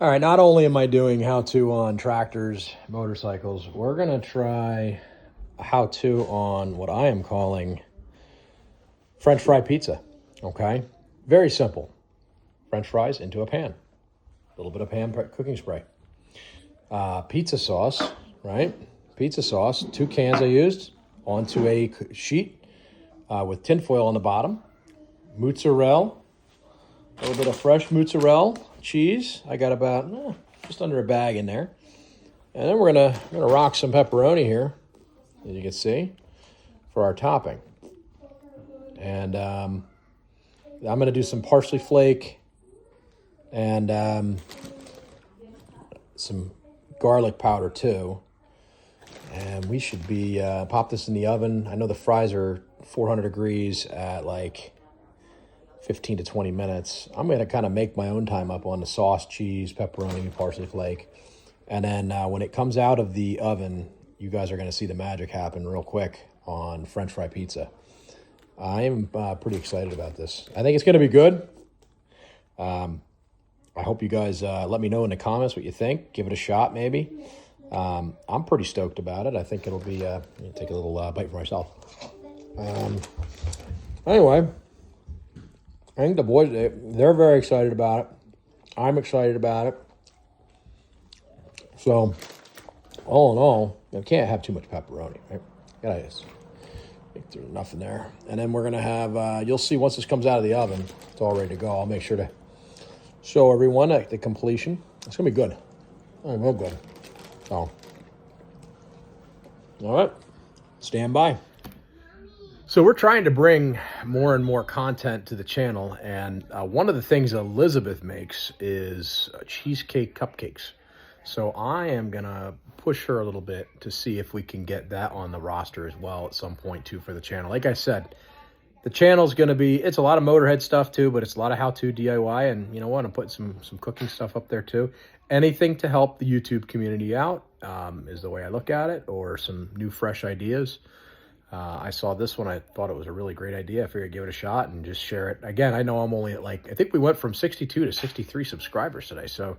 All right, not only am I doing how-to on tractors, motorcycles, we're gonna try how-to on what I am calling French fry pizza, okay? Very simple. French fries into a pan. A little bit of pan cooking spray. Pizza sauce, right? Pizza sauce, 2 cans I used, onto a sheet with tinfoil on the bottom. Mozzarella, a little bit of fresh mozzarella cheese. I got about just under a bag in there. And then we're gonna rock some pepperoni here, as you can see, for our topping. And I'm gonna do some parsley flake and some garlic powder too. And we should be pop this in the oven. I know the fries are 400 degrees at like 15 to 20 minutes. I'm gonna kind of make my own time up on the sauce, cheese, pepperoni, parsley flake. And then when it comes out of the oven, you guys are going to see the magic happen real quick on French fry pizza. I am pretty excited about this. I think it's going to be good. I hope you guys let me know in the comments what you think. Give it a shot, maybe. I'm pretty stoked about it. I think it'll be, take a little bite for myself. Anyway, I think the boys, they're very excited about it. I'm excited about it. So, all in all, you can't have too much pepperoni, right? Gotta just think there's enough in there. And then we're gonna have, you'll see once this comes out of the oven, it's all ready to go. I'll make sure to show everyone at the completion. It's gonna be good. Oh, real good. So, all right, stand by. So we're trying to bring more and more content to the channel, and one of the things Elizabeth makes is cheesecake cupcakes. So I am gonna push her a little bit to see if we can get that on the roster as well at some point too for the channel. Like I said, the channel's gonna be, it's a lot of Motorhead stuff too, but it's a lot of how-to DIY, and you know what, I'm putting some cooking stuff up there too. Anything to help the YouTube community out is the way I look at it, or some new fresh ideas. I saw this one, I thought it was a really great idea. I figured I'd give it a shot and just share it. Again, I know I'm only at like, I think we went from 62 to 63 subscribers today, so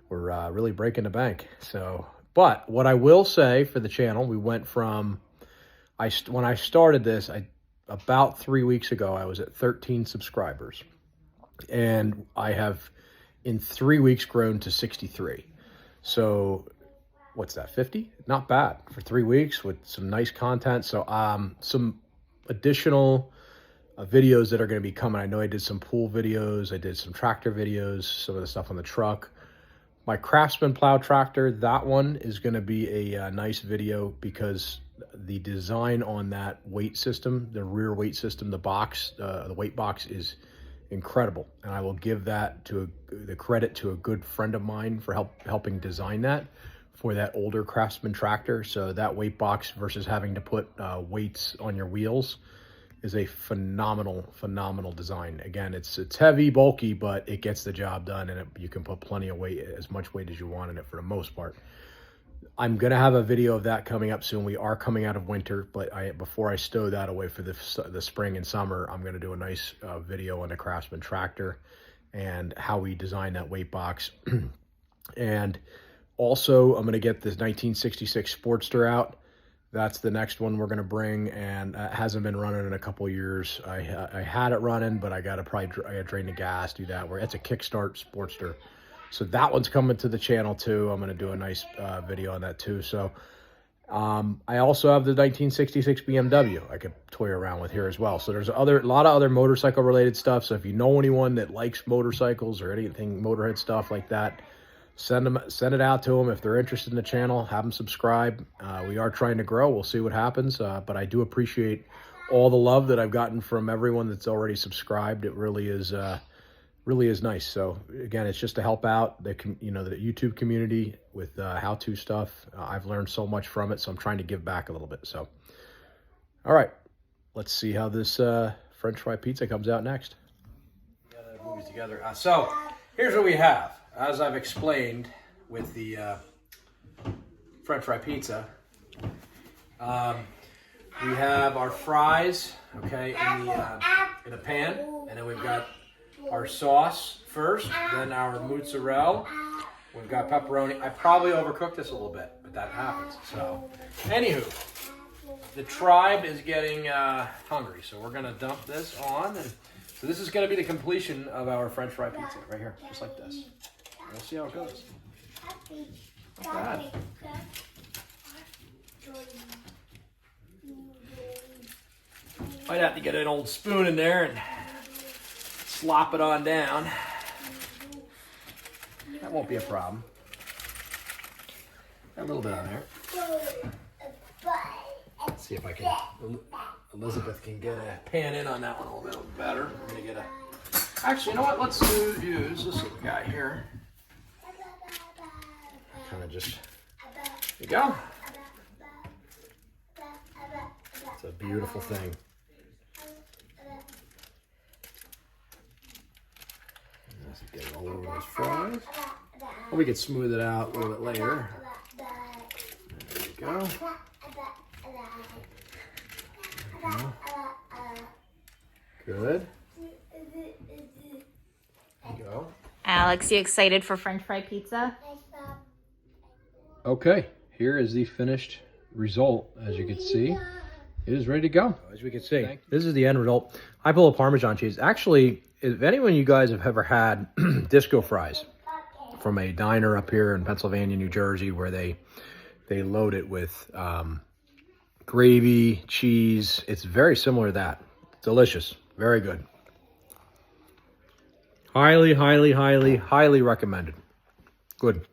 we're really breaking the bank. So, but what I will say for the channel, we went from, when I started this, about 3 weeks ago, I was at 13 subscribers. And I have, in 3 weeks, grown to 63. So, what's that, 50? Not bad for 3 weeks with some nice content. So, some additional videos that are going to be coming. I know I did some pool videos. I did some tractor videos, some of the stuff on the truck. My Craftsman plow tractor, that one is going to be a nice video because the design on that weight system, the rear weight system, the box, the weight box is incredible. And I will give that to the credit to a good friend of mine for helping design that for that older Craftsman tractor. So that weight box versus having to put weights on your wheels is a phenomenal design. Again, it's heavy, bulky, but it gets the job done, and you can put plenty of weight, as much weight as you want in it for the most part. I'm gonna have a video of that coming up soon. We are coming out of winter, but before I stow that away for the spring and summer, I'm gonna do a nice video on the Craftsman tractor and how we design that weight box. And also, I'm gonna get this 1966 Sportster out. That's the next one we're going to bring, and it hasn't been running in a couple of years. I had it running, but I got to drain the gas, do that. Where it's a kickstart Sportster. So that one's coming to the channel too. I'm going to do a nice video on that too. So I also have the 1966 BMW I could toy around with here as well. So there's a lot of other motorcycle related stuff. So if you know anyone that likes motorcycles or anything Motorhead stuff like that, send it out to them. If they're interested in the channel, have them subscribe. We are trying to grow. We'll see what happens. But I do appreciate all the love that I've gotten from everyone that's already subscribed. It really is nice. So again, it's just to help out the YouTube community with how-to stuff. I've learned so much from it, so I'm trying to give back a little bit. So, all right, let's see how this French fry pizza comes out next. Movies together. So here's what we have. As I've explained with the French fry pizza, we have our fries, okay, in a pan, and then we've got our sauce first, then our mozzarella, We've got pepperoni. I probably overcooked this a little bit, but that happens. So, anywho, the tribe is getting hungry, so we're gonna dump this on. And so this is gonna be the completion of our French fry pizza right here, just like this. We'll see how it goes. Not bad. Might have to get an old spoon in there and slop it on down. That won't be a problem. Got a little bit on there. Let's see if I can. Elizabeth can get a pan in on that one a little bit better. I'm gonna get a. Actually, you know what? Let's use this little guy here. Kind of just. There you go. It's a beautiful thing. Let's get all over those fries. Or we could smooth it out a little bit later. There we go. Good. There you go. Alex, you excited for French fry pizza? Okay, here is the finished result. As you can see, it is ready to go. As we can see, this is the end result. I pull a Parmesan cheese. Actually, if anyone of you guys have ever had disco fries from a diner up here in Pennsylvania, New Jersey, where they load it with gravy, cheese. It's very similar to that. Delicious. Very good. Highly, highly, highly, highly recommended. Good.